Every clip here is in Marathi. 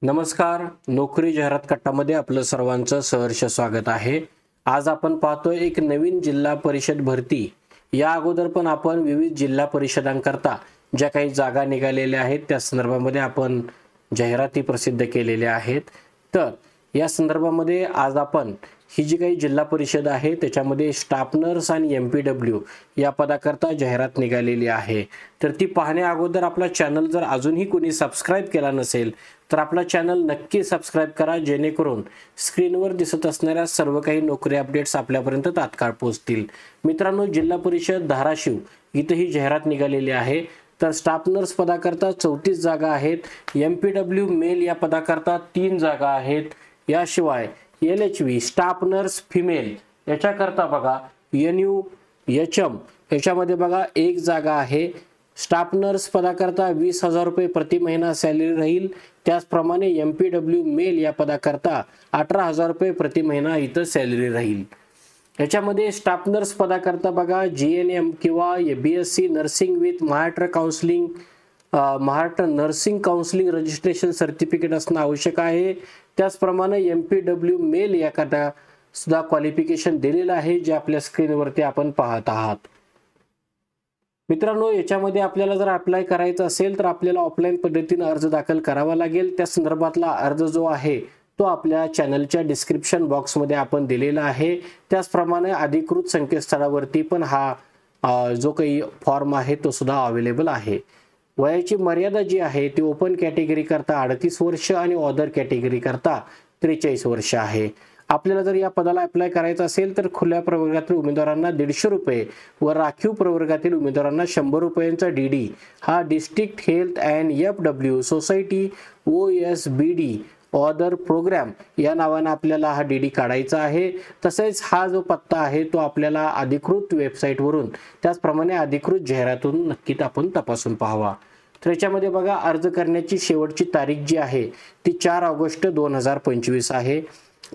नमस्कार. नोकरी जाहिरात कट्टामध्ये आपलं सर्वांचं सहर्ष स्वागत आहे. आज आपण पाहतोय एक नवीन जिल्हा परिषद भरती. या अगोदर पण आपण विविध जिल्हा परिषदांकरता ज्या काही जागा निघालेल्या आहेत त्या संदर्भामध्ये आपण जाहिराती प्रसिद्ध केलेल्या आहेत. तर या संदर्भामध्ये आज आपण ही जी काही जिल्हा परिषद आहे त्याच्यामध्ये स्टाफ नर्स आणि MPW या पदाकरता जाहिरात निघालेली आहे. तर ती पाहण्या अगोदर आपला चॅनल जर अजूनही कोणी सबस्क्राइब केला नसेल तर आपला चॅनल नक्की सबस्क्राइब करा, जेणेकरून स्क्रीनवर दिसत असणाऱ्या सर्व काही नोकरी अपडेट्स आपल्यापर्यंत तात्काळ पोहोचतील. मित्रांनो, जिल्हा परिषद धाराशिव इथे ही जाहिरात निघालेली आहे. तर स्टाफ नर्स पदाकरता 34 जागा आहेत. MPW मेल या पदाकरता 3 जागा आहेत. याशिवाय LHV स्टाफ नर्स फिमेल याच्याकरता बघा NU HM याच्यामध्ये बघा 1 जागा आहे. स्टाफ नर्स पदाकरता 20,000 रुपये प्रति महिना सॅलरी राहील. त्याचप्रमाणे MPW मेल या पदाकरता 18,000 रुपये प्रति महिना इथं सॅलरी राहील. याच्यामध्ये स्टाफ नर्स पदाकरता बघा GNM किंवा BSc nursing with Maharashtra nursing counselling registration certificate असणं आवश्यक आहे. त्याचप्रमाणे MPW मेल याकरता सुद्धा क्वालिफिकेशन दिलेलं आहे, जे आपल्या स्क्रीनवरती आपण पाहत आहात. मित्रांनो, याच्यामध्ये आपल्याला जर अप्लाय करायचं असेल तर आपल्याला ऑफलाईन पद्धतीने अर्ज दाखल करावा लागेल. त्या संदर्भातला अर्ज जो आहे तो आपल्या चॅनलच्या डिस्क्रिप्शन बॉक्समध्ये आपण दिलेला आहे. त्याचप्रमाणे अधिकृत संकेतस्थळावरती पण हा जो काही फॉर्म आहे तो सुद्धा अवेलेबल आहे. वयाची मर्यादा जी आहे ती ओपन कॅटेगरी करता 38 वर्ष आणि अदर कॅटेगरी करता 43 वर्ष आहे. आपल्याला जर या पदाला अप्लाय करायचं असेल तर खुल्या प्रवर्गातील उमेदवारांना 150 रुपये व राखीव प्रवर्गातील उमेदवारांना 100 रुपयांचा DD हा district health and FW society OSBD other programme या नावाने आपल्याला हा DD काढायचा आहे. तसेच हा जो पत्ता आहे तो आपल्याला अधिकृत वेबसाईटवरून त्याचप्रमाणे अधिकृत जाहिरातून नक्कीच आपण तपासून पाहावा. तर याच्यामध्ये बघा अर्ज करण्याची शेवटची तारीख जी आहे ती 4 ऑगस्ट 2025 आहे.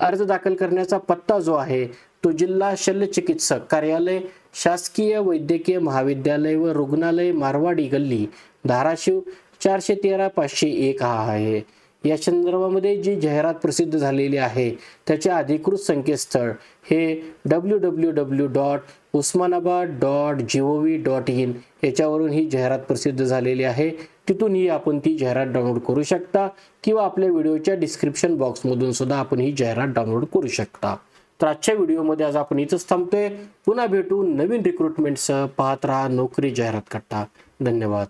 अर्ज दाखल करण्याचा पत्ता जो आहे तो जिल्हा शल्यचिकित्सक कार्यालय शासकीय वैद्यकीय महाविद्यालय व रुग्णालय मारवाडी गल्ली धाराशिव 413-501 हा आहे. या संदर्भामध्ये जी जाहिरात प्रसिद्ध झालेली आहे त्याचे अधिकृत संकेतस्थळ हे www.usmanabad.gov.in याच्यावरून ही जाहिरात प्रसिद्ध झालेली आहे. तिथून ही आपण ती जाहिरात डाउनलोड करू शकता किंवा आपल्या व्हिडिओच्या डिस्क्रिप्शन बॉक्समधून सुद्धा आपण ही जाहिरात डाउनलोड करू शकता. तर आजच्या व्हिडिओमध्ये आज आपण इथंच थांबतोय. पुन्हा भेटू नवीन रिक्रुटमेंटसह. पाहत राहा नोकरी जाहिरात कट्टा. धन्यवाद.